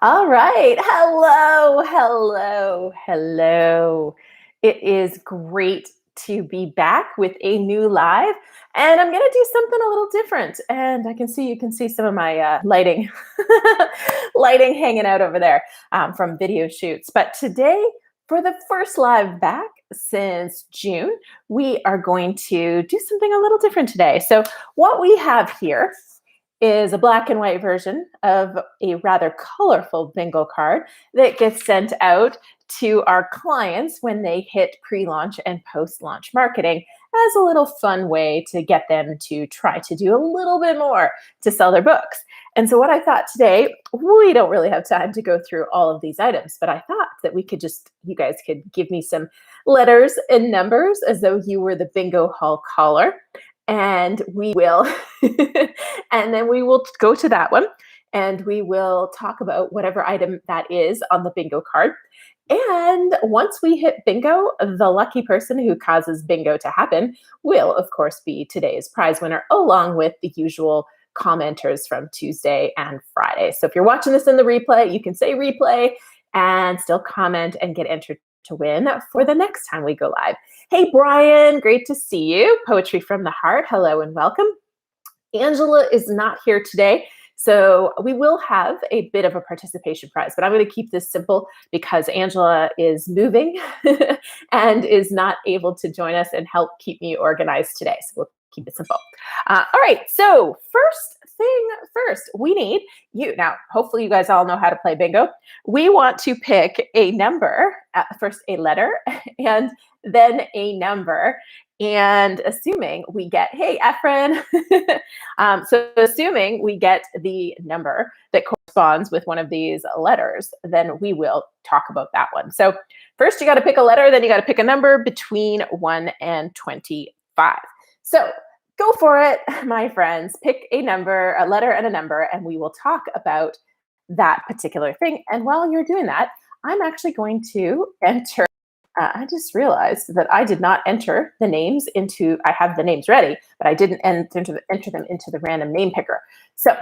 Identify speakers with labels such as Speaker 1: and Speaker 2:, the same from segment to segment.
Speaker 1: All right. Hello, hello, hello. It is great to be back with a new live, and I'm going to do something a little different. And you can see some of my lighting, lighting hanging out over there from video shoots. But today, for the first live back since June, we are going to do something a little different today. So, what we have here is a black and white version of a rather colorful bingo card that gets sent out to our clients when they hit pre-launch and post-launch marketing as a little fun way to get them to try to do a little bit more to sell their books. And so what I thought today, we don't really have time to go through all of these items, but I thought that you guys could give me some letters and numbers as though you were the bingo hall caller, and we will and then we will go to that one and we will talk about whatever item that is on the bingo card. And once we hit bingo, the lucky person who causes bingo to happen will, of course, be today's prize winner, along with the usual commenters from Tuesday and Friday. So if you're watching this in the replay, you can say replay and still comment and get entered to win for the next time we go live. Hey, Brian, great to see you. Poetry from the Heart, hello and welcome. Angela is not here today, so we will have a bit of a participation prize, but I'm going to keep this simple because Angela is moving and is not able to join us and help keep me organized today. So we'll keep it simple. All right, so first thing first, we need you. Now, hopefully you guys all know how to play bingo. We want to pick a number, first a letter, and then a number. And assuming we get, hey, Efren, so assuming we get the number that corresponds with one of these letters, then we will talk about that one. So first you got to pick a letter, then you got to pick a number between 1 and 25. So go for it, my friends. Pick a number, a letter and a number, and we will talk about that particular thing. And while you're doing that, I'm actually going to enter. I just realized that I did not enter the names into, I have the names ready, but I didn't enter them into the random name picker. So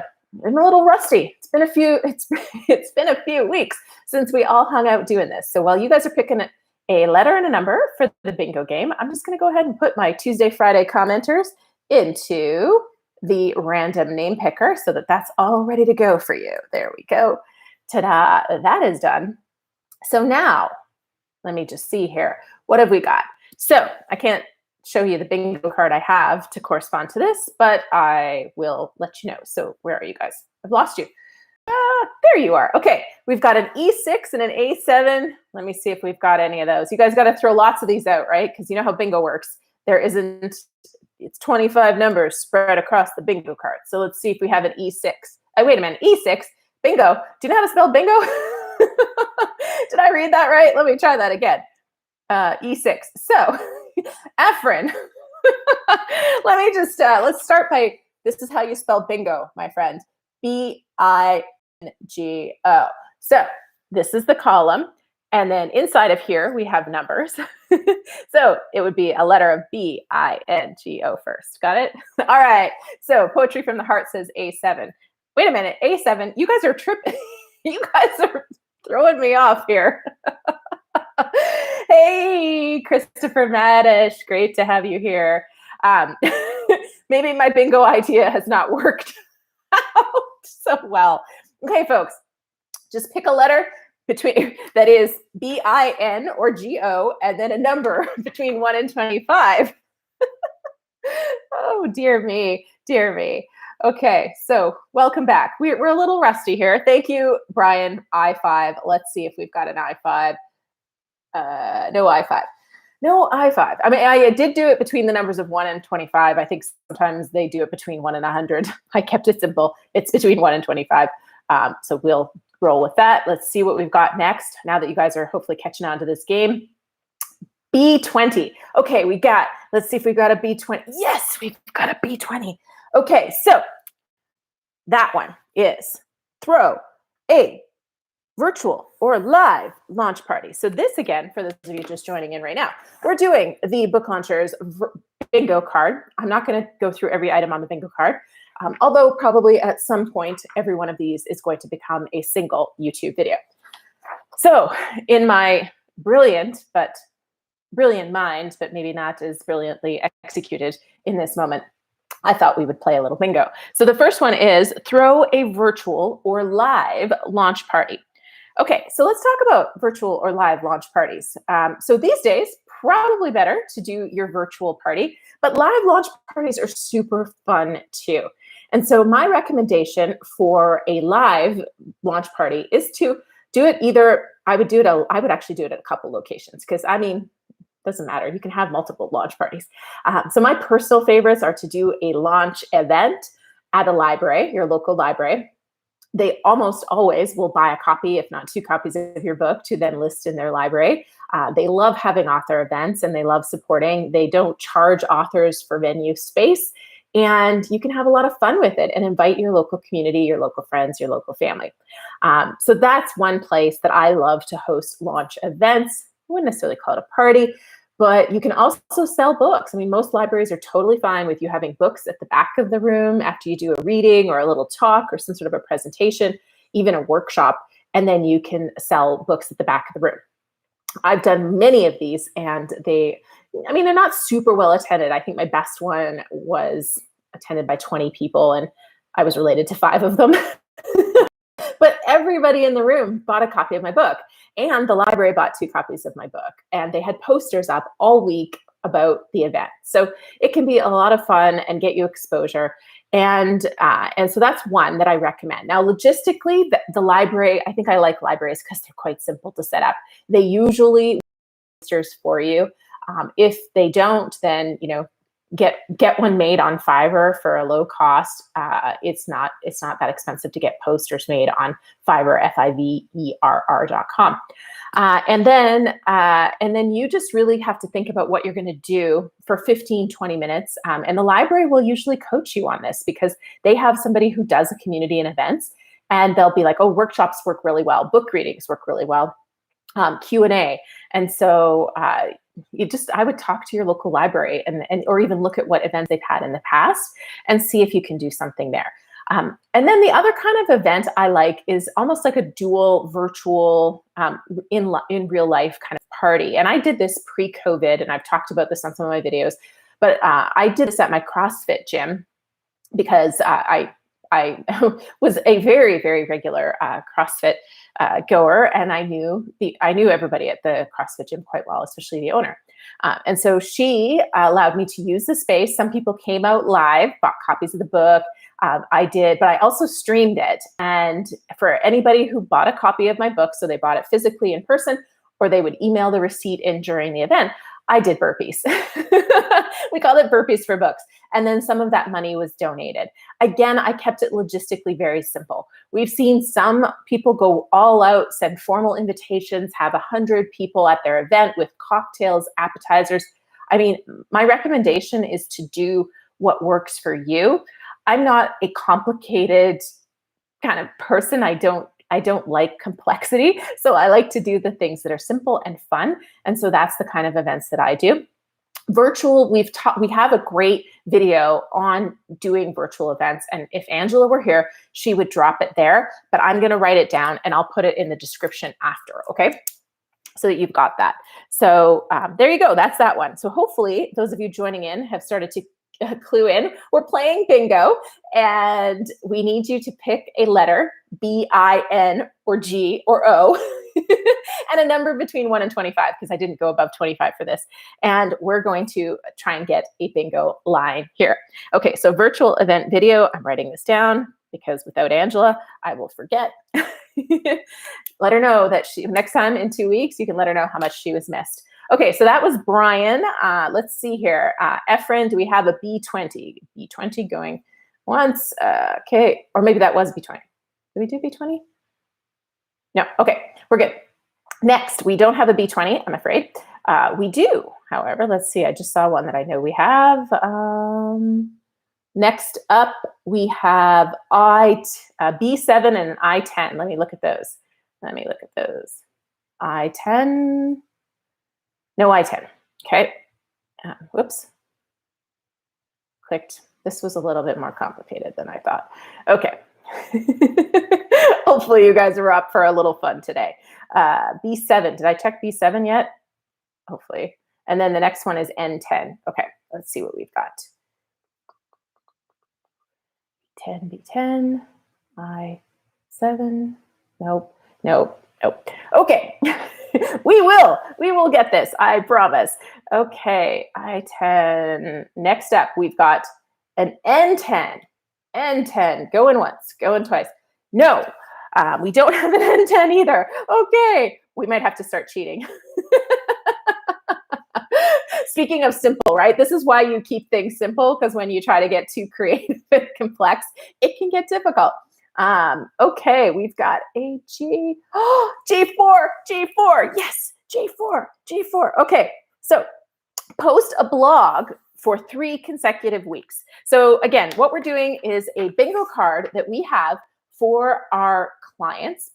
Speaker 1: I'm a little rusty. It's been a few weeks since we all hung out doing this. So while you guys are picking a letter and a number for the bingo game, I'm just going to go ahead and put my Tuesday, Friday commenters into the random name picker so that that's all ready to go for you. There we go. Ta-da, that is done. So now, let me just see here. What have we got? So I can't show you the bingo card I have to correspond to this, but I will let you know. So where are you guys? I've lost you. There you are. Okay, we've got an E6 and an A7. Let me see if we've got any of those. You guys got to throw lots of these out, right? Because you know how bingo works. It's 25 numbers spread across the bingo card. So let's see if we have an E6. Oh, wait a minute, E6, bingo. Do you know how to spell bingo? Did I read that right? Let me try that again. E6. So, Efren, let me just, let's start by, this is how you spell bingo, my friend. B-I-N-G-O. So, this is the column. And then inside of here, we have numbers. So, it would be a letter of B-I-N-G-O first. Got it? All right. So, Poetry from the Heart says A7. Wait a minute. A7. You guys are tripping. You guys are throwing me off here. Hey, Christopher Madish, great to have you here. Maybe my bingo idea has not worked out so well. Okay, folks, just pick a letter between that is B-I-N or G-O, and then a number between 1 and 25. Oh, dear me, dear me. Okay, so welcome back. We're a little rusty here. Thank you, Brian. I5. Let's see if we've got an I5. No I5. No I5. I mean, I did do it between the numbers of 1 and 25. I think sometimes they do it between 1 and 100. I kept it simple. It's between 1 and 25. So we'll roll with that. Let's see what we've got next. Now that you guys are hopefully catching on to this game. B20. Okay, let's see if we've got a B20. Yes, we've got a B20. Okay, so that one is throw a virtual or live launch party. So this, again, for those of you just joining in right now, we're doing the Book Launchers bingo card. I'm not going to go through every item on the bingo card. Although probably at some point, every one of these is going to become a single YouTube video. So in my brilliant mind, but maybe not as brilliantly executed in this moment, I thought we would play a little bingo. So the first one is throw a virtual or live launch party. Okay, so let's talk about virtual or live launch parties. So these days, probably better to do your virtual party, but live launch parties are super fun too. And so my recommendation for a live launch party is to do it either, I would actually do it at a couple locations, because I mean, doesn't matter. You can have multiple launch parties. So my personal favorites are to do a launch event at a library, your local library. They almost always will buy a copy, if not 2 copies of your book to then list in their library. They love having author events and they love supporting. They don't charge authors for venue space. And you can have a lot of fun with it and invite your local community, your local friends, your local family. So that's one place that I love to host launch events. I wouldn't necessarily call it a party, but you can also sell books. I mean, most libraries are totally fine with you having books at the back of the room after you do a reading or a little talk or some sort of a presentation, even a workshop, and then you can sell books at the back of the room. I've done many of these, and they're not super well attended. I think my best one was attended by 20 people, and I was related to 5 of them. But everybody in the room bought a copy of my book, and the library bought 2 copies of my book, and they had posters up all week about the event. So it can be a lot of fun and get you exposure. And so that's one that I recommend. Now, logistically, the library, I think I like libraries because they're quite simple to set up. They usually posters for you. If they don't, then get one made on Fiverr for a low cost. It's not that expensive to get posters made on Fiverr, Fiverr.com. And then you just really have to think about what you're going to do for 15, 20 minutes. And the library will usually coach you on this because they have somebody who does a community and events, and they'll be like, oh, workshops work really well. Book readings work really well. Q&A. And so I would talk to your local library and or even look at what events they've had in the past and see if you can do something there. And then the other kind of event I like is almost like a dual virtual in real life kind of party. And I did this pre-COVID, and I've talked about this on some of my videos, but I did this at my CrossFit gym because I was a very, very regular CrossFit goer, and I knew everybody at the CrossFit gym quite well, especially the owner. And so she allowed me to use the space. Some people came out live, bought copies of the book. I did, but I also streamed it. And for anybody who bought a copy of my book, so they bought it physically in person, or they would email the receipt in during the event, I did burpees. We called it burpees for books. And then some of that money was donated. Again, I kept it logistically very simple. We've seen some people go all out, send formal invitations, have 100 people at their event with cocktails, appetizers. I mean, my recommendation is to do what works for you. I'm not a complicated kind of person. I don't like complexity. So I like to do the things that are simple and fun. And so that's the kind of events that I do. Virtual, we have a great video on doing virtual events. And if Angela were here, she would drop it there, but I'm going to write it down and I'll put it in the description after. Okay. So that you've got that. So there you go. That's that one. So hopefully those of you joining in have started to clue in. We're playing bingo, and we need you to pick a letter, B-I-N or G or O, and a number between 1 and 25, because I didn't go above 25 for this. And we're going to try and get a bingo line here. Okay, so virtual event video. I'm writing this down because without Angela, I will forget. Let her know that next time in 2 weeks, you can let her know how much she was missed. Okay, so that was Brian. Let's see here. Efren, do we have a B20? B20 going once. Okay, or maybe that was B20. Did we do B20? No, okay, we're good. Next, we don't have a B20, I'm afraid. We do, however. Let's see, I just saw one that I know we have. Next up, we have B7 and an I10. Let me look at those. I10. No I10. Okay. Whoops. Clicked This was a little bit more complicated than I thought. Okay. Hopefully you guys are up for a little fun today. B7, did I check B7 yet? Hopefully. And then the next one is N10. Okay, let's see what we've got. 10, B10, I7. Nope. Okay. we will get this, I promise. Okay, I10. Next up, we've got an N10. N10, going once, going twice. No, we don't have an N10 either. Okay, we might have to start cheating. Speaking of simple, right? This is why you keep things simple, because when you try to get too creative and complex, it can get difficult. Okay, we've got a G. Oh, G4. Yes, G4. Okay, so post a blog for 3 consecutive weeks. So again, what we're doing is a bingo card that we have for our clients.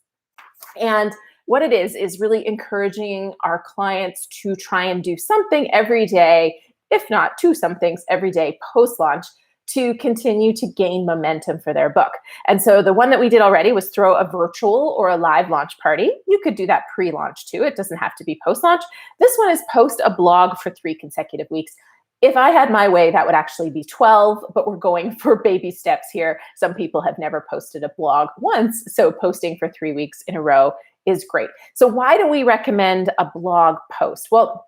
Speaker 1: And what it is really encouraging our clients to try and do something every day, if not 2 somethings every day post-launch, to continue to gain momentum for their book. And so the one that we did already was throw a virtual or a live launch party. You could do that pre-launch too. It doesn't have to be post-launch. This one is post a blog for 3 consecutive weeks. If I had my way, that would actually be 12, but we're going for baby steps here. Some people have never posted a blog once, so posting for 3 weeks in a row is great. So why do we recommend a blog post? Well,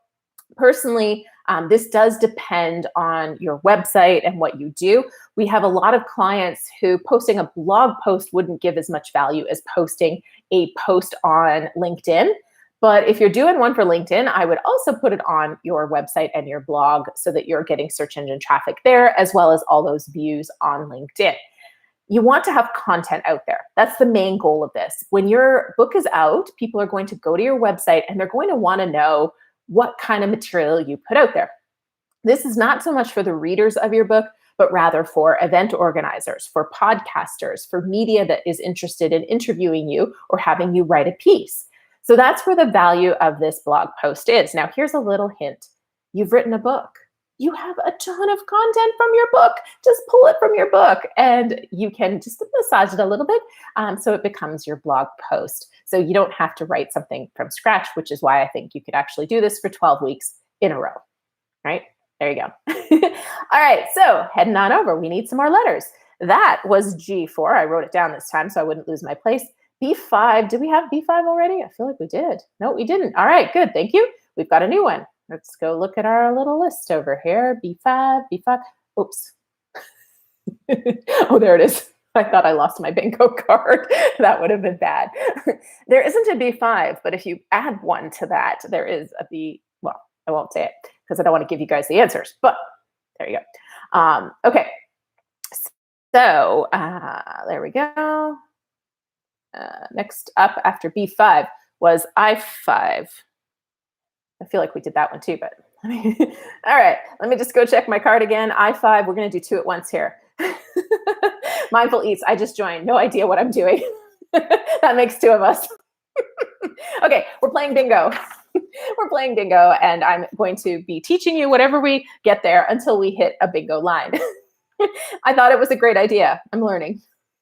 Speaker 1: personally, this does depend on your website and what you do. We have a lot of clients who posting a blog post wouldn't give as much value as posting a post on LinkedIn. But if you're doing one for LinkedIn, I would also put it on your website and your blog so that you're getting search engine traffic there, as well as all those views on LinkedIn. You want to have content out there. That's the main goal of this. When your book is out, people are going to go to your website and they're going to want to know what kind of material you put out there. This is not so much for the readers of your book, but rather for event organizers, for podcasters, for media that is interested in interviewing you or having you write a piece. So that's where the value of this blog post is. Now, here's a little hint. You've written a book. You have a ton of content from your book. Just pull it from your book and you can just massage it a little bit so it becomes your blog post. So you don't have to write something from scratch, which is why I think you could actually do this for 12 weeks in a row, right? There you go. All right, so heading on over, we need some more letters. That was G4. I wrote it down this time so I wouldn't lose my place. B5, did we have B5 already? I feel like we did. No, we didn't. All right, good, thank you. We've got a new one. Let's go look at our little list over here. B5. Oops. Oh, there it is. I thought I lost my bingo card. That would have been bad. There isn't a B5, but if you add one to that, there is a B. Well, I won't say it because I don't want to give you guys the answers, but there you go. Okay. So there we go. Next up after B5 was I5. I feel like we did that one too, but all right, let me just go check my card again. I5, we're going to do 2 at once here. Mindful Eats, I just joined. No idea what I'm doing. That makes 2 of us. Okay, we're playing bingo. We're playing bingo, and I'm going to be teaching you whatever we get there until we hit a bingo line. I thought it was a great idea. I'm learning.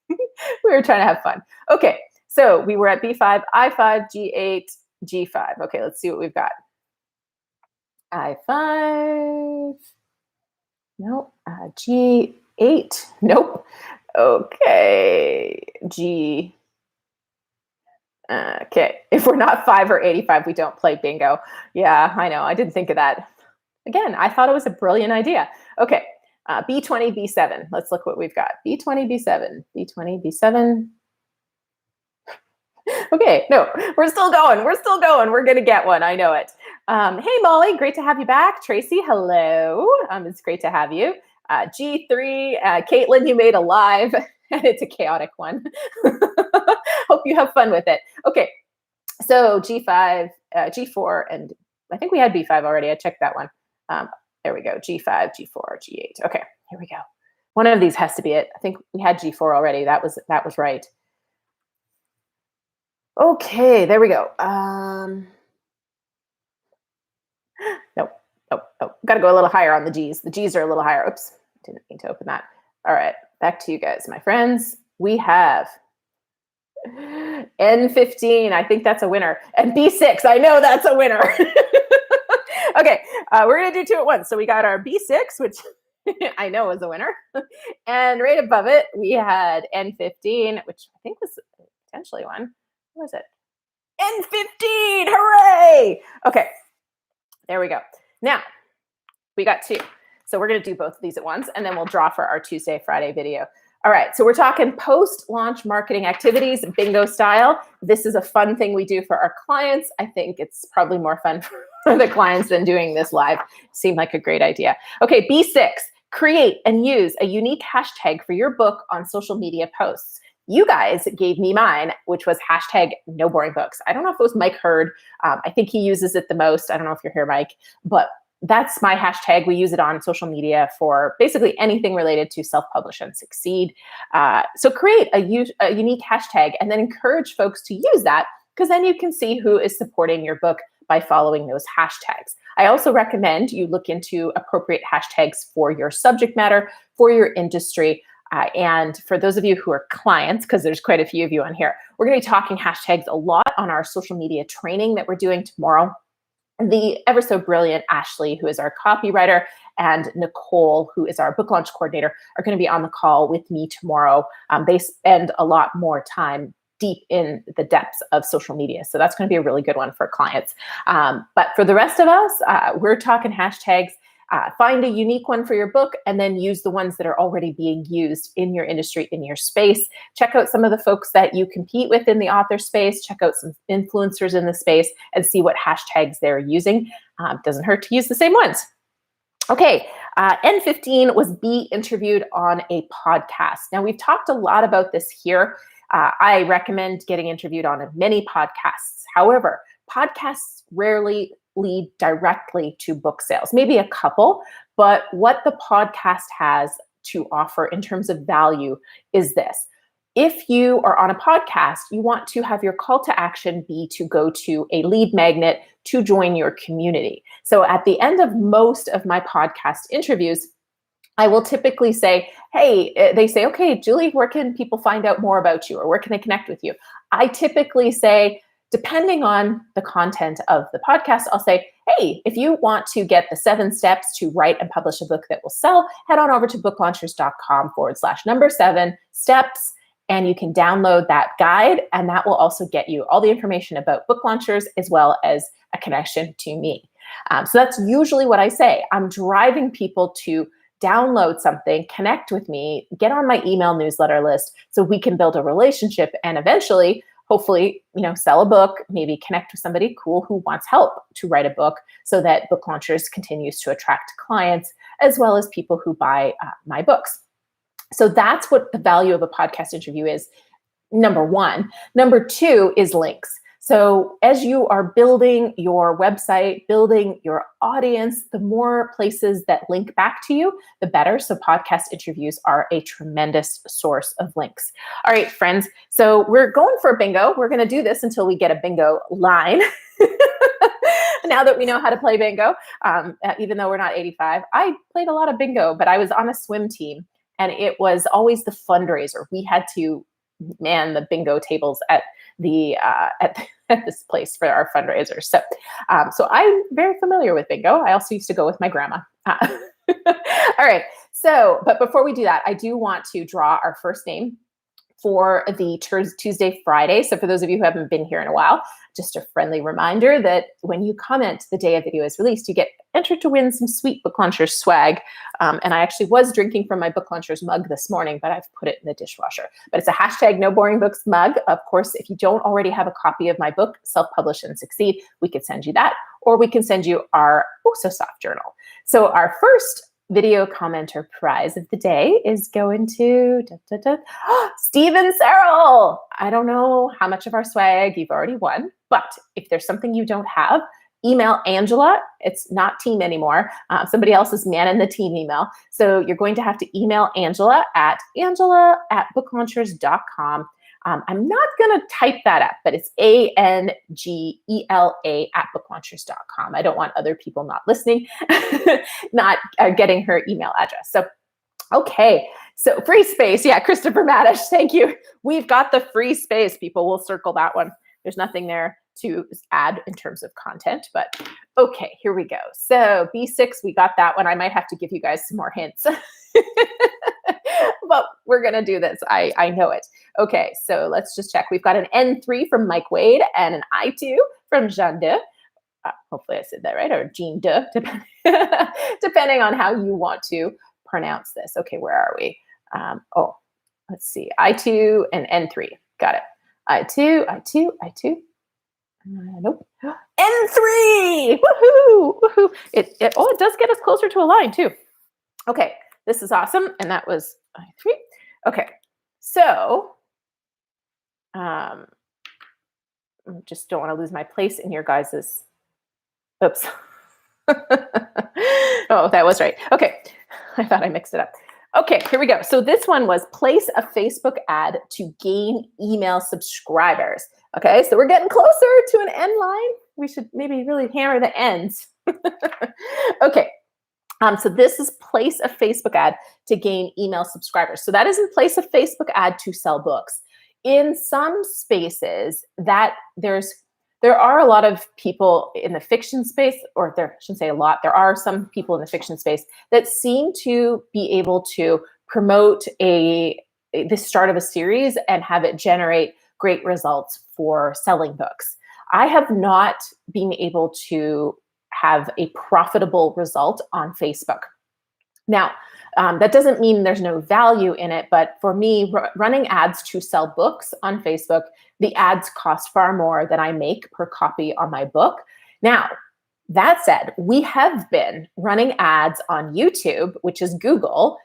Speaker 1: We were trying to have fun. Okay, so we were at B5, I5, G8, G5. Okay, let's see what we've got. I5. Nope. G8. Nope. Okay. G. Okay. If we're not 5 or 85, we don't play bingo. Yeah, I know. I didn't think of that. Again, I thought it was a brilliant idea. Okay. B20, B7. Let's look what we've got. B20, B7. B20, B7. Okay, no, we're still going. We're going to get one. I know it. Hey, Molly, great to have you back. Tracy, hello. It's great to have you. G3, Caitlin, you made a live, and it's a chaotic one. Hope you have fun with it. Okay, so G5, G4, and I think we had B5 already. I checked that one. There we go, G5, G4, G8. Okay, here we go. One of these has to be it. I think we had G4 already. That was right. Okay, there we go. Nope. Got to go a little higher on the G's. The G's are a little higher. Oops. didn't mean to open that. All right, back to you guys, my friends. We have N15. I think that's a winner. And B6. I know that's a winner. Okay, we're going to do two at once. So we got our B6, which I know is a winner. And right above it, we had N15, which I think was potentially one. What was it? N15. Hooray. Okay, there we go. Now, we got two. So we're going to do both of these at once, and then we'll draw for our Tuesday, Friday video. All right, so we're talking post-launch marketing activities, bingo style. This is a fun thing we do for our clients. I think it's probably more fun for the clients than doing this live. Seemed like a great idea. Okay, B6, create and use a unique hashtag for your book on social media posts. You guys gave me mine, which was hashtag no boring books. I don't know if it was Mike Hurd. I think he uses it the most. I don't know if you're here, Mike, but that's my hashtag. We use it on social media for basically anything related to self-publish and succeed. So create a unique hashtag and then encourage folks to use that, because then you can see who is supporting your book by following those hashtags. I also recommend you look into appropriate hashtags for your subject matter, for your industry, and for those of you who are clients, because there's quite a few of you on here, we're going to be talking hashtags a lot on our social media training that we're doing tomorrow. The ever so brilliant Ashley, who is our copywriter, and Nicole, who is our book launch coordinator, are going to be on the call with me tomorrow. They spend a lot more time deep in the depths of social media. So that's going to be a really good one for clients. But for the rest of us, we're talking hashtags. Find a unique one for your book and then use the ones that are already being used in your industry, in your space. Check out some of the folks that you compete with in the author space. Check out some influencers in the space and see what hashtags they're using. Doesn't hurt to use the same ones. Okay, N15 was be interviewed on a podcast. Now, we've talked a lot about this here. I recommend getting interviewed on many podcasts. However, podcasts rarely lead directly to book sales, maybe a couple, but what the podcast has to offer in terms of value is this. If you are on a podcast, you want to have your call to action be to go to a lead magnet to join your community. So at the end of most of my podcast interviews, I will typically say, hey, they say, okay, Julie, where can people find out more about you, or where can they connect with you? I typically say, depending on the content of the podcast, I'll say, hey, if you want to get the 7 steps to write and publish a book that will sell, head on over to booklaunchers.com/7 steps, and you can download that guide, and that will also get you all the information about Book Launchers as well as a connection to me. So that's usually what I say. I'm driving people to download something, connect with me, get on my email newsletter list so we can build a relationship and eventually, hopefully, sell a book, maybe connect with somebody cool who wants help to write a book so that Book Launchers continues to attract clients as well as people who buy my books. So that's what the value of a podcast interview is, number one. Number two is links. So as you are building your website, building your audience, the more places that link back to you, the better. So podcast interviews are a tremendous source of links. All right, friends. So we're going for a bingo. We're going to do this until we get a bingo line. Now that we know how to play bingo, even though we're not 85, I played a lot of bingo, but I was on a swim team and it was always the fundraiser. We had to man the bingo tables at this place for our fundraisers. So I'm very familiar with bingo. I also used to go with my grandma. All right. So, but before we do that, I do want to draw our first name for the Tuesday, Friday. So for those of you who haven't been here in a while, just a friendly reminder that when you comment the day a video is released, you get entered to win some sweet Book Launchers swag. And I actually was drinking from my Book Launchers mug this morning, but I've put it in the dishwasher. But it's a hashtag no boring books mug. Of course, if you don't already have a copy of my book, Self-Publish and Succeed, we could send you that, or we can send you our Oh So Soft journal. So our first video commenter prize of the day is going to Stephen Serrell. I don't know how much of our swag you've already won, but if there's something you don't have, email Angela. It's not team anymore. Somebody else is manning the team email. So you're going to have to email Angela at booklaunchers.com. I'm not going to type that up, but it's ANGELA at booklaunchers.com. I don't want other people not listening, not getting her email address. So Okay, so free space. Yeah, Christopher Madish, thank you. We've got the free space, people. We'll circle that one. There's nothing there to add in terms of content, but okay, here we go. So B6, we got that one. I might have to give you guys some more hints. But we're going to do this. I know it. Okay, so let's just check. We've got an N3 from Mike Wade and an I2 from Jean De. Hopefully I said that right, or Jean De, depending on how you want to pronounce this. Okay, where are we? Let's see. I2 and N3. Got it. I2. Nope. N3! Woohoo! Woohoo! It does get us closer to a line too. Okay, this is awesome. And that was I3. Okay, so just don't want to lose my place in your guys's. Oops. Oh, that was right. Okay, I thought I mixed it up. Okay, here we go. So this one was place a Facebook ad to gain email subscribers. Okay, so we're getting closer to an end line. We should maybe really hammer the ends. Okay, so this is place a Facebook ad to gain email subscribers. So that isn't place a Facebook ad to sell books. In some spaces, that there are a lot of people in the fiction space, or there, I shouldn't say a lot, there are some people in the fiction space that seem to be able to promote the start of a series and have it generate great results for selling books. I have not been able to have a profitable result on Facebook. Now, that doesn't mean there's no value in it, but for me, running ads to sell books on Facebook, the ads cost far more than I make per copy on my book. Now, that said, we have been running ads on YouTube, which is Google,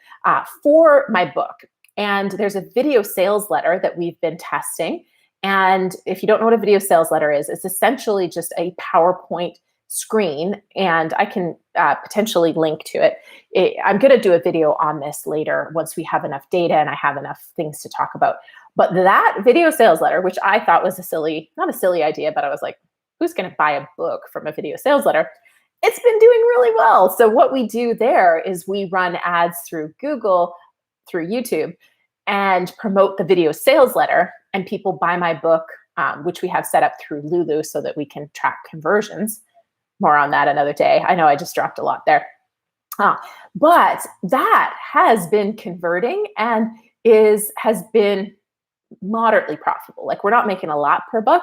Speaker 1: for my book. And there's a video sales letter that we've been testing. And if you don't know what a video sales letter is, it's essentially just a PowerPoint screen, and I can potentially link to it. I'm going to do a video on this later once we have enough data and I have enough things to talk about. But that video sales letter, which I thought was not a silly idea, but I was like, who's going to buy a book from a video sales letter? It's been doing really well. So what we do there is we run ads through Google, through YouTube, and promote the video sales letter, and people buy my book, which we have set up through Lulu so that we can track conversions. More on that another day. I know I just dropped a lot there. But that has been converting and has been moderately profitable. Like, we're not making a lot per book,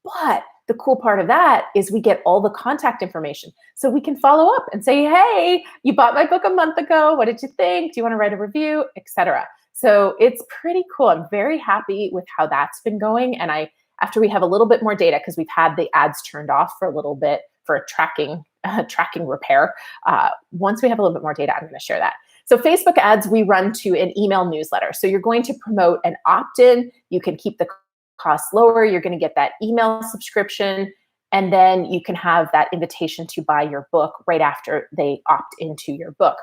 Speaker 1: but the cool part of that is we get all the contact information. So we can follow up and say, hey, you bought my book a month ago. What did you think? Do you want to write a review, etc.? So it's pretty cool. I'm very happy with how that's been going. And after we have a little bit more data, because we've had the ads turned off for a little bit for a tracking repair. Once we have a little bit more data, I'm going to share that. So Facebook ads, we run to an email newsletter. So you're going to promote an opt-in. You can keep the costs lower. You're going to get that email subscription. And then you can have that invitation to buy your book right after they opt into your book,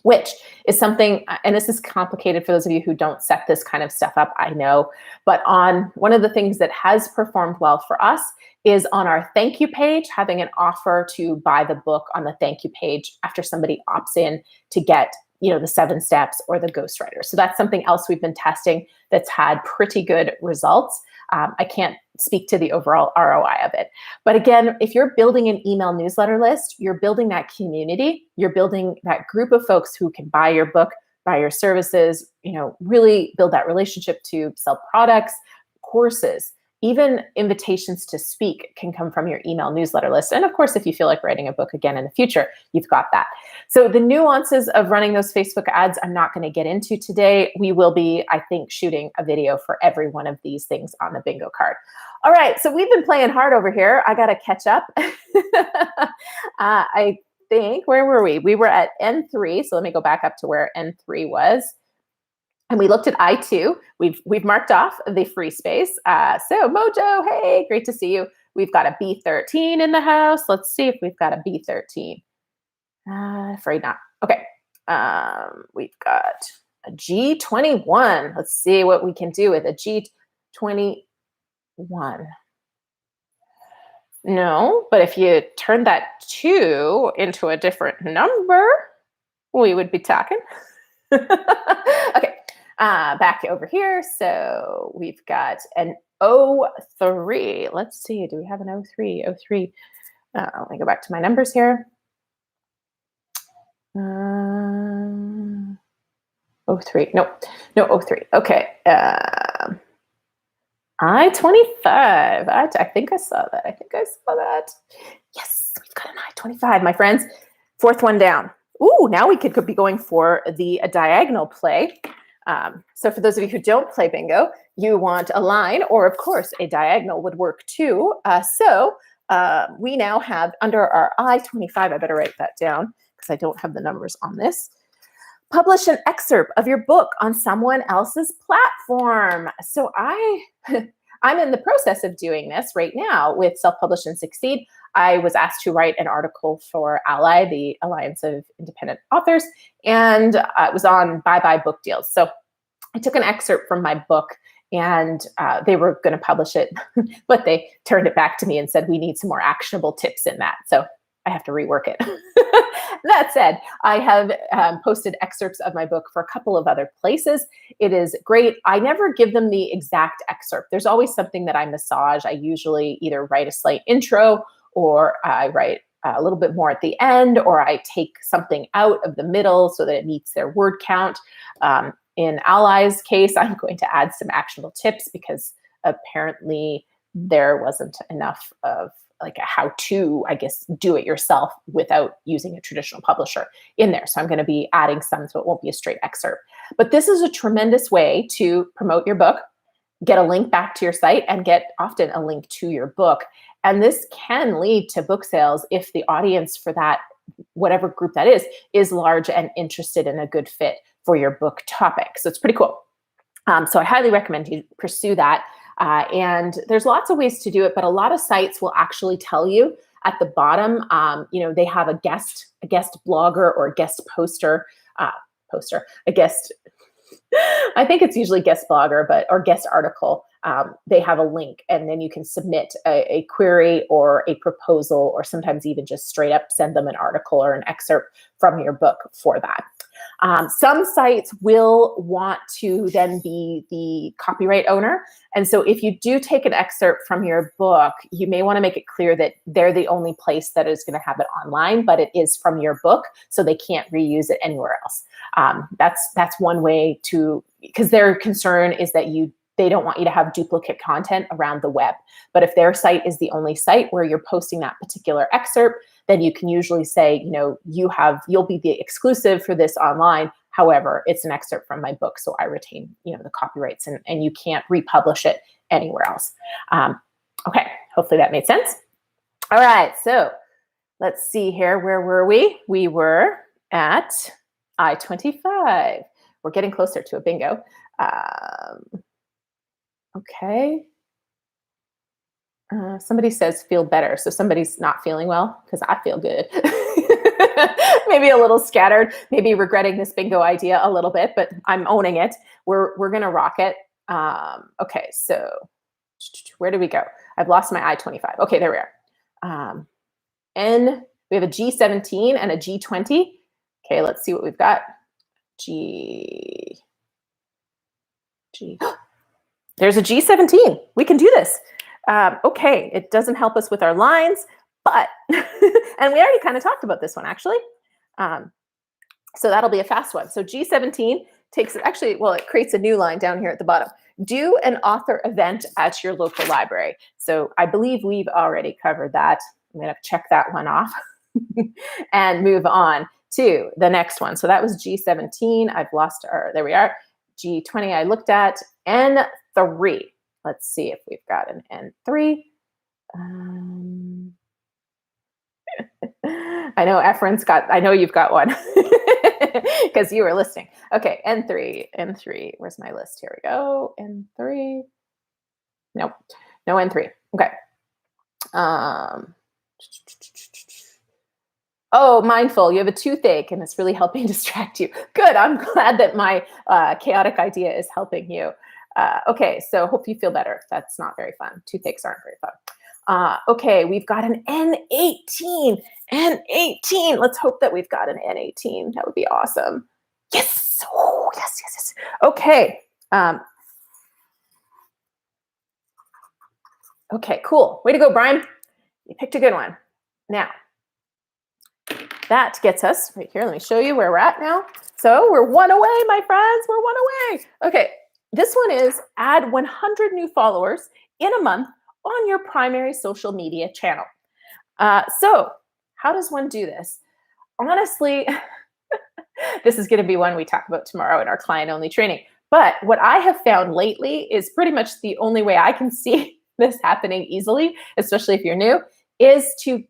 Speaker 1: which is something, and this is complicated for those of you who don't set this kind of stuff up, I know, but on one of the things that has performed well for us is on our thank you page, having an offer to buy the book on the thank you page after somebody opts in to get, the 7 steps or the ghostwriter. So that's something else we've been testing that's had pretty good results. I can't speak to the overall ROI of it. But again, if you're building an email newsletter list, you're building that community, you're building that group of folks who can buy your book, buy your services, really build that relationship to sell products, courses. Even invitations to speak can come from your email newsletter list. And of course, if you feel like writing a book again in the future, you've got that. So the nuances of running those Facebook ads, I'm not going to get into today. We will be, I think, shooting a video for every one of these things on the bingo card. All right, so we've been playing hard over here. I got to catch up. I think, where were we? We were at N3. So let me go back up to where N3 was. And we looked at I2. We've marked off the free space. So Mojo, hey, great to see you. We've got a B13 in the house. Let's see if we've got a B13. Afraid not. Okay. We've got a G21. Let's see what we can do with a G21. No, but if you turn that 2 into a different number, we would be talking. Okay, back over here. So we've got an O3. Let's see. Do we have an O3? O3. Let me go back to my numbers here. O3. No, O3. Okay. I-25. I think I saw that. Yes, we've got an I-25, my friends. Fourth one down. Ooh, now we could be going for the diagonal play. So for those of you who don't play bingo, you want a line, or of course a diagonal would work too. So we now have under our I-25, I better write that down because I don't have the numbers on this. Publish an excerpt of your book on someone else's platform. So I'm in the process of doing this right now with Self-Publish and Succeed. I was asked to write an article for Ally, the Alliance of Independent Authors, and it was on buy book deals. So I took an excerpt from my book, and they were going to publish it, but they turned it back to me and said, we need some more actionable tips in that. So I have to rework it. That said, I have posted excerpts of my book for a couple of other places. It is great. I never give them the exact excerpt. There's always something that I massage. I usually either write a slight intro, or I write a little bit more at the end, or I take something out of the middle so that it meets their word count. In Ally's case, I'm going to add some actionable tips because apparently there wasn't enough of like a how to, I guess, do it yourself without using a traditional publisher in there. So I'm going to be adding some, so it won't be a straight excerpt. But this is a tremendous way to promote your book, get a link back to your site, and get often a link to your book. And this can lead to book sales if the audience for that, whatever group that is large and interested in a good fit for your book topic. So it's pretty cool. So I highly recommend you pursue that. And there's lots of ways to do it, but a lot of sites will actually tell you at the bottom, they have a guest blogger or a guest poster, a guest, I think it's usually guest blogger, or guest article. They have a link, and then you can submit a query or a proposal, or sometimes even just straight up send them an article or an excerpt from your book for that. Some sites will want to then be the copyright owner. And so if you do take an excerpt from your book, you may want to make it clear that they're the only place that is going to have it online, but it is from your book, so they can't reuse it anywhere else. That's one way to, because their concern is that they don't want you to have duplicate content around the web. But if their site is the only site where you're posting that particular excerpt, then you can usually say, you'll be the exclusive for this online. However, it's an excerpt from my book, so I retain, the copyrights, and you can't republish it anywhere else. Okay, hopefully that made sense. All right, so let's see here. Where were we? We were at I-25. We're getting closer to a bingo. Okay. Somebody says feel better. So somebody's not feeling well, because I feel good. Maybe a little scattered, maybe regretting this bingo idea a little bit, but I'm owning it. We're going to rock it. Okay, so where did we go? I've lost my I-25. Okay, there we are. We have a G17 and a G20. Okay, let's see what we've got. G. There's a G17. We can do this. Okay, it doesn't help us with our lines, but, and we already kind of talked about this one, actually. So that'll be a fast one. So G17 it creates a new line down here at the bottom. Do an author event at your local library. So I believe we've already covered that. I'm going to check that one off and move on to the next one. So that was G17. I've lost there we are. G20 I looked at. N3. Let's see if we've got an N3. I know Efren's I know you've got one because you were listening. Okay, N3. Where's my list? Here we go. N3. Nope, no N3. Okay. Oh, mindful, you have a toothache and it's really helping distract you. Good, I'm glad that my chaotic idea is helping you. Okay, so hope you feel better. That's not very fun. Toothaches aren't very fun. Okay, we've got an N18. N18. Let's hope that we've got an N18. That would be awesome. Yes. yes. Okay. Okay, cool. Way to go, Brian. You picked a good one. Now, that gets us right here. Let me show you where we're at now. So we're one away, my friends. We're one away. Okay, this one is add 100 new followers in a month on your primary social media channel. So how does one do this? Honestly, this is going to be one we talk about tomorrow in our client-only training. But what I have found lately is pretty much the only way I can see this happening easily, especially if you're new, is to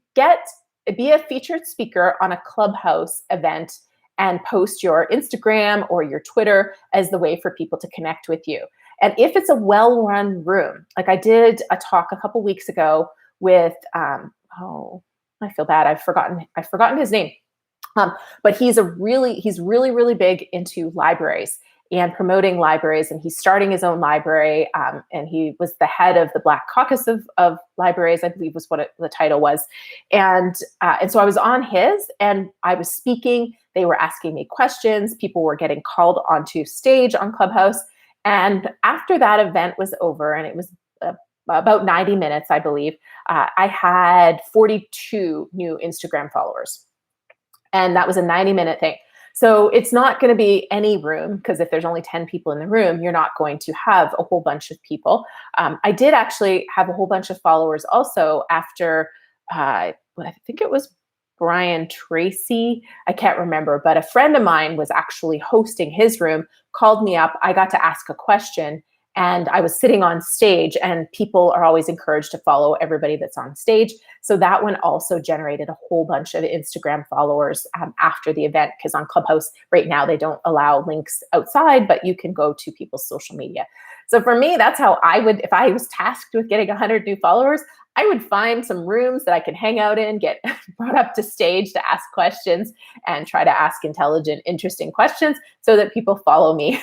Speaker 1: be a featured speaker on a Clubhouse event and post your Instagram or your Twitter as the way for people to connect with you. And if it's a well-run room, like I did a talk a couple weeks ago with, I feel bad, I've forgotten his name. But he's really big into libraries and promoting libraries, and he's starting his own library. And he was the head of the Black Caucus of Libraries, I believe was what the title was. And so I was on his, and I was speaking. They were asking me questions. People were getting called onto stage on Clubhouse. And after that event was over, and it was about 90 minutes, I believe, I had 42 new Instagram followers. And that was a 90-minute thing. So it's not going to be any room, because if there's only 10 people in the room, you're not going to have a whole bunch of people. I did actually have a whole bunch of followers also after, I think it was Brian Tracy. I can't remember, but a friend of mine was actually hosting his room, called me up. I got to ask a question. And I was sitting on stage, and people are always encouraged to follow everybody that's on stage. So that one also generated a whole bunch of Instagram followers after the event, because on Clubhouse right now, they don't allow links outside, but you can go to people's social media. So for me, that's how I would, if I was tasked with getting 100 new followers, I would find some rooms that I can hang out in, get brought up to stage to ask questions, and try to ask intelligent, interesting questions so that people follow me.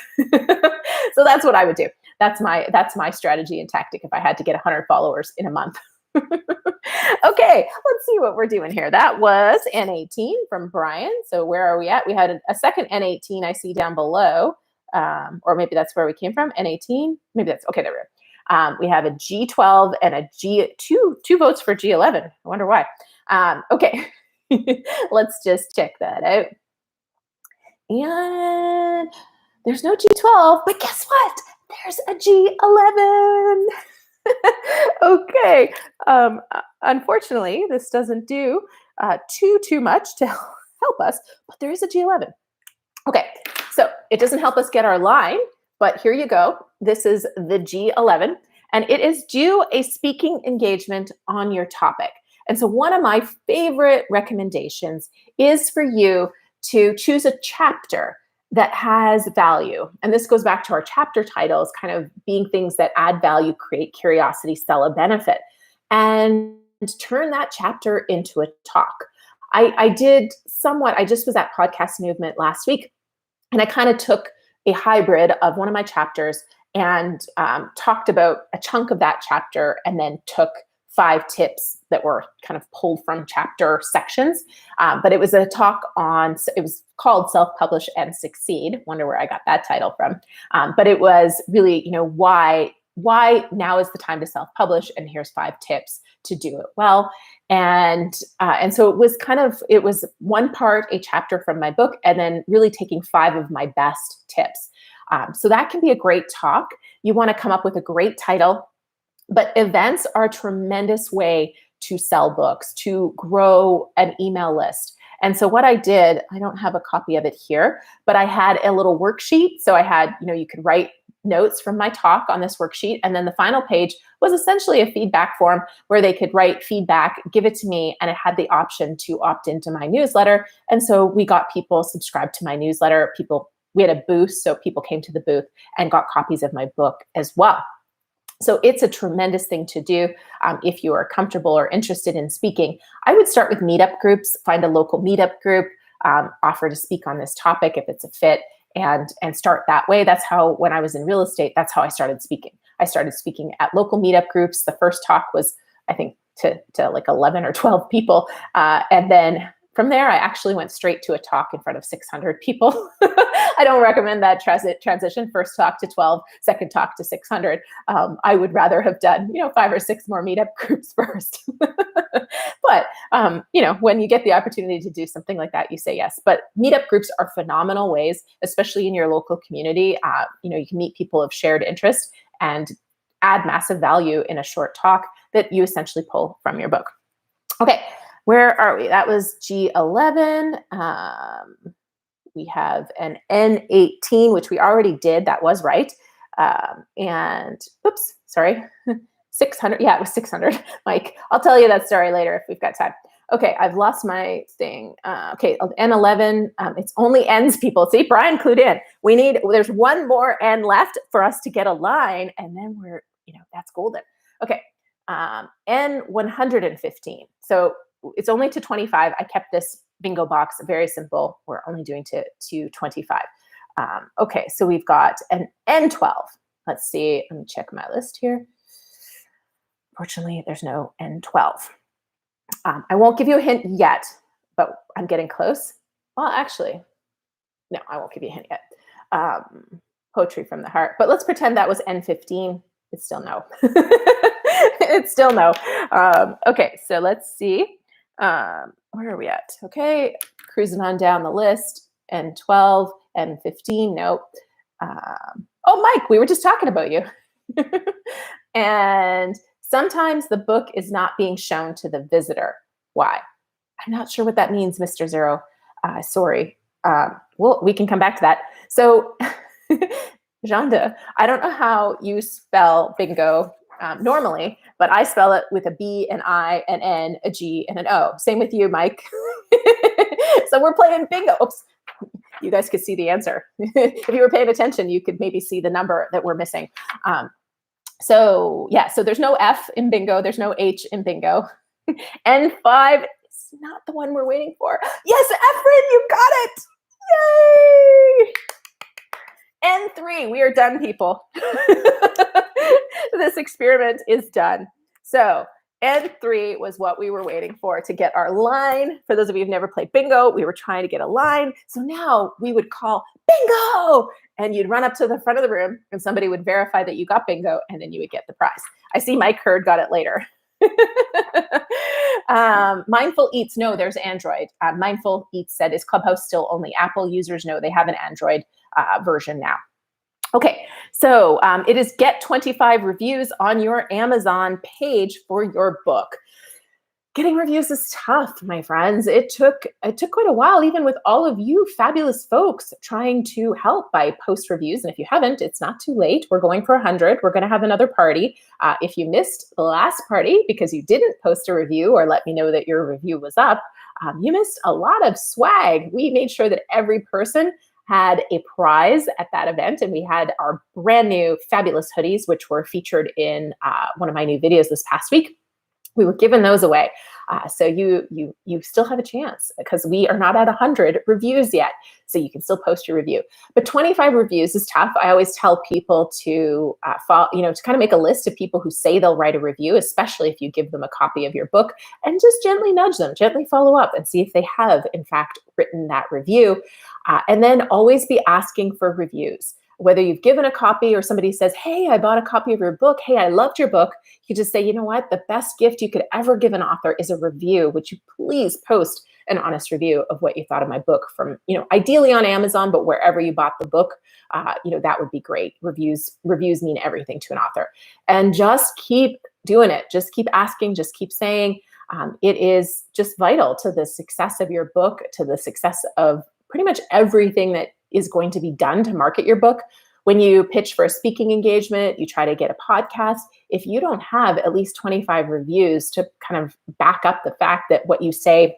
Speaker 1: So that's what I would do. That's my strategy and tactic if I had to get 100 followers in a month. Okay, let's see what we're doing here. That was N18 from Brian. So where are we at? We had a second N18 I see down below, or maybe that's where we came from. N18, maybe that's, okay, there we are. We have a G12 and a two votes for G11. I wonder why. Okay, let's just check that out. And there's no G12, but guess what? There's a G11. Okay. Unfortunately, this doesn't do too much to help us, but there is a G11. Okay, so it doesn't help us get our line, but here you go. This is the G11, and it is do a speaking engagement on your topic. And so one of my favorite recommendations is for you to choose a chapter that has value. And this goes back to our chapter titles, kind of being things that add value, create curiosity, sell a benefit, and turn that chapter into a talk. I did somewhat, I just was at Podcast Movement last week, and I kind of took a hybrid of one of my chapters and talked about a chunk of that chapter, and then took 5 tips that were kind of pulled from chapter sections. But it was a talk on, it was called Self-Publish and Succeed. Wonder where I got that title from. But it was really, why now is the time to self-publish, and here's 5 tips to do it well. And so it was one part a chapter from my book, and then really taking 5 of my best tips. So that can be a great talk. You want to come up with a great title. But events are a tremendous way to sell books, to grow an email list. And so what I did, I don't have a copy of it here, but I had a little worksheet. So I had, you could write notes from my talk on this worksheet. And then the final page was essentially a feedback form where they could write feedback, give it to me, and it had the option to opt into my newsletter. And so we got people subscribed to my newsletter. We had a booth, so people came to the booth and got copies of my book as well. So it's a tremendous thing to do if you are comfortable or interested in speaking. I would start with meetup groups, find a local meetup group, offer to speak on this topic if it's a fit, and start that way. That's how, when I was in real estate, that's how I started speaking. I started speaking at local meetup groups. The first talk was, I think, to like 11 or 12 people. And then From there, I actually went straight to a talk in front of 600 people. I don't recommend that transition. First talk to 12, second talk to 600. I would rather have done, 5 or 6 more meetup groups first. But, when you get the opportunity to do something like that, you say yes. But meetup groups are phenomenal ways, especially in your local community. You can meet people of shared interest and add massive value in a short talk that you essentially pull from your book. Okay, where are we? That was G11. We have an N18, which we already did. That was right. And oops, sorry, 600. Yeah, it was 600. Mike, I'll tell you that story later if we've got time. Okay, I've lost my thing. Okay, N11. It's only N's, people. See, Brian clued in. There's one more N left for us to get a line, and then we're, that's golden. Okay, N115. So it's only to 25. I kept this bingo box very simple. We're only doing to 25. Okay, so we've got an N12. Let's see. Let me check my list here. Fortunately, there's no N12. I won't give you a hint yet, but I'm getting close. Well, actually, no, I won't give you a hint yet. Poetry from the heart. But let's pretend that was N15. It's still no. It's still no. Okay, so let's see. Where are we at? Okay, cruising on down the list. N12, N15, nope. Oh, Mike, we were just talking about you. And sometimes the book is not being shown to the visitor. Why? I'm not sure what that means, Mr. Zero. Sorry. Well, we can come back to that. So, Janda, I don't know how you spell bingo normally, but I spell it with a B, an I, an N, a G, and an O. Same with you, Mike. So we're playing bingo. Oops. You guys could see the answer. If you were paying attention, you could maybe see the number that we're missing. So there's no F in bingo. There's no H in bingo. N5 is not the one we're waiting for. Yes, Efren, you got it. Yay! N3, we are done, people. This experiment is done. So N3 was what we were waiting for to get our line. For those of you who've never played bingo, we were trying to get a line. So now we would call bingo, and you'd run up to the front of the room and somebody would verify that you got bingo, and then you would get the prize. I see Mike Hurd got it later. Mindful Eats, no, there's Android. Mindful Eats said, is Clubhouse still only Apple users? No, they have an Android version now. Okay, so it is get 25 reviews on your Amazon page for your book. Getting reviews is tough, my friends. It took quite a while, even with all of you fabulous folks trying to help by post reviews. And if you haven't, it's not too late. We're going for 100. We're going to have another party. If you missed the last party because you didn't post a review or let me know that your review was up, you missed a lot of swag. We made sure that every person had a prize at that event, and we had our brand new fabulous hoodies, which were featured in one of my new videos this past week. We were giving those away. So you still have a chance because we are not at 100 reviews yet. So you can still post your review. But 25 reviews is tough. I always tell people to follow, to kind of make a list of people who say they'll write a review, especially if you give them a copy of your book, and just gently nudge them, gently follow up and see if they have, in fact, written that review. And then always be asking for reviews. Whether you've given a copy or somebody says, hey, I bought a copy of your book. Hey, I loved your book. You just say, you know what? The best gift you could ever give an author is a review. Would you please post an honest review of what you thought of my book from, ideally on Amazon, but wherever you bought the book, that would be great. Reviews mean everything to an author. And just keep doing it. Just keep asking, just keep saying. It is just vital to the success of your book, to the success of pretty much everything that is going to be done to market your book. When you pitch for a speaking engagement, you try to get a podcast. If you don't have at least 25 reviews to kind of back up the fact that what you say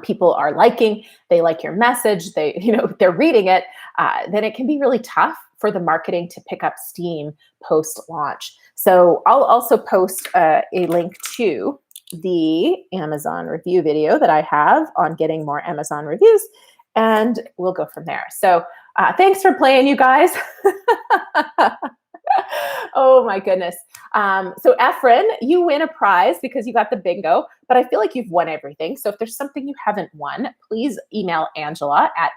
Speaker 1: people are liking, they like your message, they're reading it, then it can be really tough for the marketing to pick up steam post-launch. So I'll also post a link to the Amazon review video that I have on getting more Amazon reviews, and we'll go from there. So thanks for playing, you guys. Oh my goodness. So Efren, you win a prize because you got the bingo, but I feel like you've won everything. So if there's something you haven't won, please email Angela at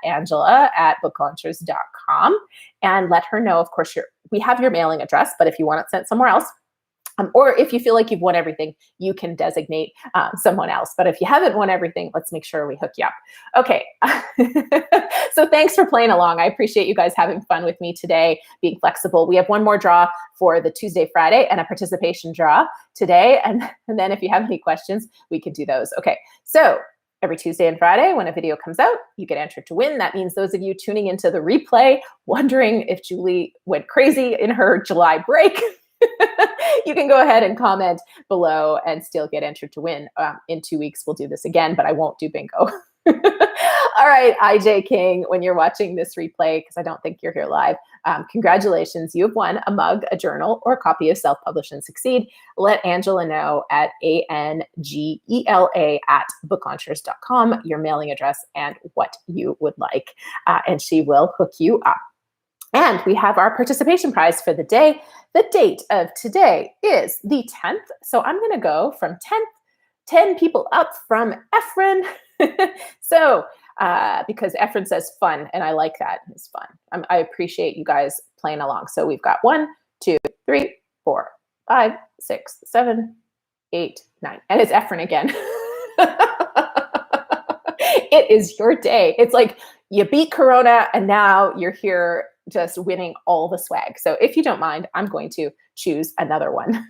Speaker 1: booklaunchers.com and let her know. Of course, we have your mailing address, but if you want it sent somewhere else, or if you feel like you've won everything, you can designate someone else. But if you haven't won everything, let's make sure we hook you up. Okay. So thanks for playing along. I appreciate you guys having fun with me today, being flexible. We have one more draw for the Tuesday, Friday, and a participation draw today. And then if you have any questions, we can do those. Okay. So every Tuesday and Friday, when a video comes out, you get entered to win. That means those of you tuning into the replay, wondering if Julie went crazy in her July break, you can go ahead and comment below and still get entered to win. In 2 weeks, we'll do this again, but I won't do bingo. All right, IJ King, when you're watching this replay, because I don't think you're here live, congratulations. You have won a mug, a journal, or a copy of Self-Publish and Succeed. Let Angela know at angela@booklaunchers.com, your mailing address and what you would like, and she will hook you up. And we have our participation prize for the day. The date of today is the 10th. So I'm going to go from 10 people up from Efren. So because Efren says fun, and I like that. It's fun. I appreciate you guys playing along. So we've got 1, 2, 3, 4, 5, 6, 7, 8, 9. And it's Efren again. It is your day. It's like you beat Corona and now you're here just winning all the swag. So if you don't mind, I'm going to choose another one.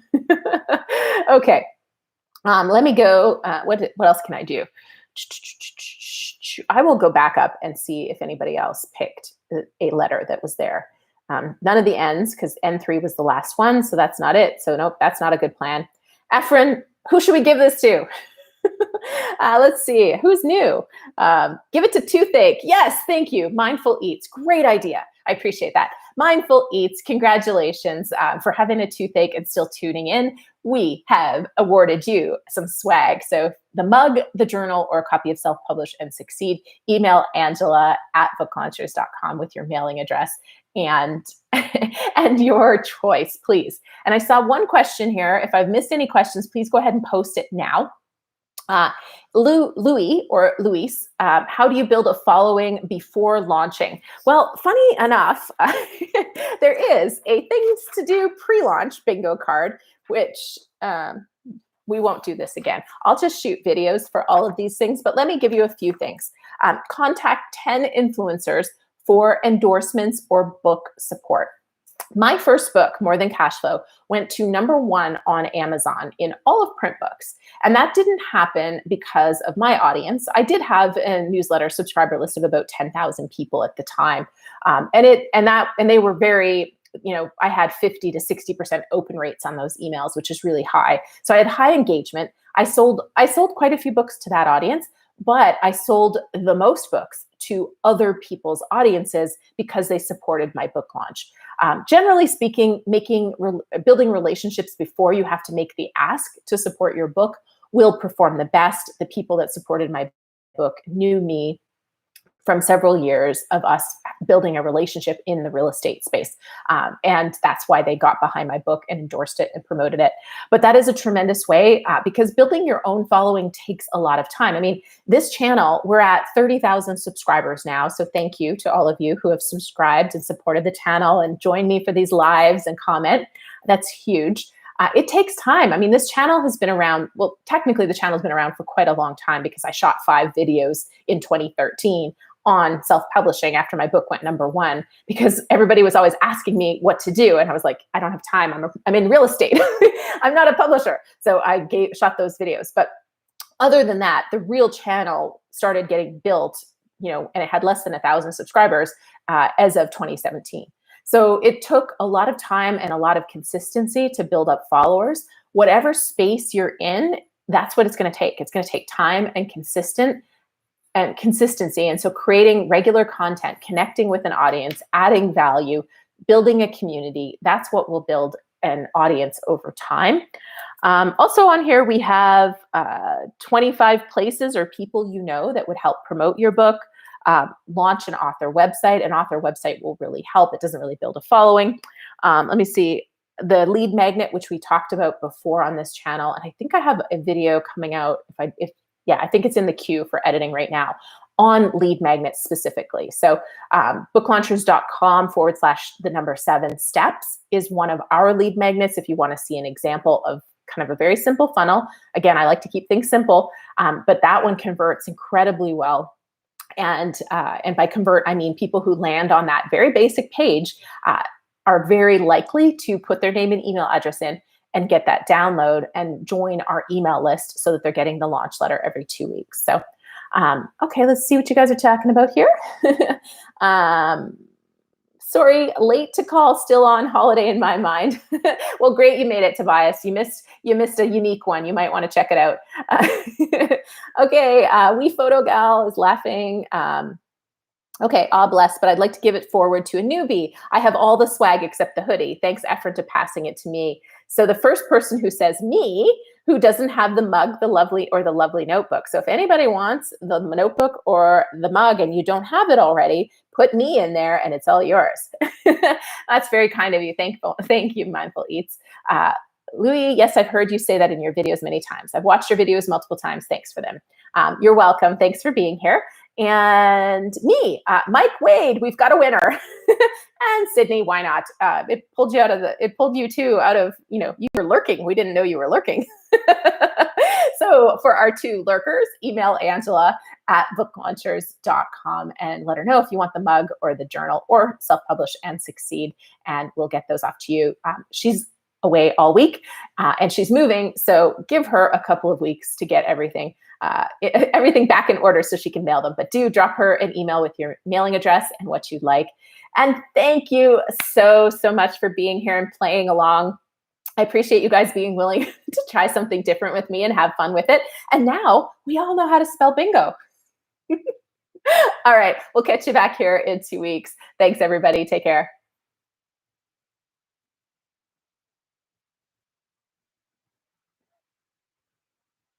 Speaker 1: Okay. Let me go. What else can I do? I will go back up and see if anybody else picked a letter that was there. None of the N's, because N3 was the last one. So that's not it. So nope, that's not a good plan. Efren, who should we give this to? Let's see, who's new? Give it to Toothache. Yes, thank you. Mindful Eats, great idea. I appreciate that. Mindful Eats, congratulations for having a toothache and still tuning in. We have awarded you some swag. So the mug, the journal, or a copy of Self-Publish and Succeed, email Angela@booklaunchers.com with your mailing address and your choice, please. And I saw one question here. If I've missed any questions, please go ahead and post it now. Louis or Luis, how do you build a following before launching? Well, funny enough, there is a things to do pre-launch bingo card, which we won't do this again. I'll just shoot videos for all of these things, but let me give you a few things. Contact 10 influencers for endorsements or book support. My first book, More Than Cash Flow, went to #1 on Amazon in all of print books. And that didn't happen because of my audience. I did have a newsletter subscriber list of about 10,000 people at the time. And they were very, I had 50 to 60% open rates on those emails, which is really high. So I had high engagement. I sold quite a few books to that audience, but I sold the most books to other people's audiences because they supported my book launch. Generally speaking, building relationships before you have to make the ask to support your book will perform the best. The people that supported my book knew me from several years of us building a relationship in the real estate space. And that's why they got behind my book and endorsed it and promoted it. But that is a tremendous way because building your own following takes a lot of time. I mean, this channel, we're at 30,000 subscribers now. So thank you to all of you who have subscribed and supported the channel and joined me for these lives and comment. That's huge. It takes time. I mean, this channel has been around, well, technically the channel's been around for quite a long time because I shot 5 videos in 2013 on self-publishing after my book went #1 because everybody was always asking me what to do. And I was like, I don't have time. I'm in real estate. I'm not a publisher. So I shot those videos. But other than that, the real channel started getting built, and it had less than 1,000 subscribers as of 2017. So it took a lot of time and a lot of consistency to build up followers. Whatever space you're in, that's what it's going to take. It's going to take time and consistency. And so creating regular content, connecting with an audience, adding value, building a community, that's what will build an audience over time. Also on here, we have 25 places or people that would help promote your book. Launch an author website. An author website will really help. It doesn't really build a following. Let me see. the lead magnet, which we talked about before on this channel, and I think I have a video coming out. Yeah, I think it's in the queue for editing right now on lead magnets specifically. So booklaunchers.com/7 steps is one of our lead magnets. If you want to see an example of kind of a very simple funnel, again, I like to keep things simple, but that one converts incredibly well. And by convert, I mean people who land on that very basic page are very likely to put their name and email address in and get that download and join our email list so that they're getting the launch letter every 2 weeks. So, okay, let's see what you guys are talking about here. Sorry, late to call, still on holiday in my mind. Well, great, you made it, Tobias. You missed a unique one. You might want to check it out. Okay, We Photo Gal is laughing. Okay, bless, but I'd like to give it forward to a newbie. I have all the swag except the hoodie. Thanks, Efren, to passing it to me. So the first person who says me, who doesn't have the mug, the lovely notebook. So if anybody wants the notebook or the mug and you don't have it already, put me in there and it's all yours. That's very kind of you. Thank you, Mindful Eats. Louis, yes, I've heard you say that in your videos many times. I've watched your videos multiple times. Thanks for them. You're welcome. Thanks for being here. And me, Mike Wade, we've got a winner. And Sydney, why not? It pulled you too out of, you were lurking. We didn't know you were lurking. So for our 2 lurkers, email Angela at booklaunchers.com and let her know if you want the mug or the journal or Self-Publish and Succeed, and we'll get those off to you. She's away all week and she's moving, so give her a couple of weeks to get everything back in order so she can mail them. But do drop her an email with your mailing address and what you'd like. And thank you so much for being here and playing along. I appreciate you guys being willing to try something different with me and have fun with it. And now we all know how to spell bingo. All right, we'll catch you back here in 2 weeks. Thanks, everybody. Take care.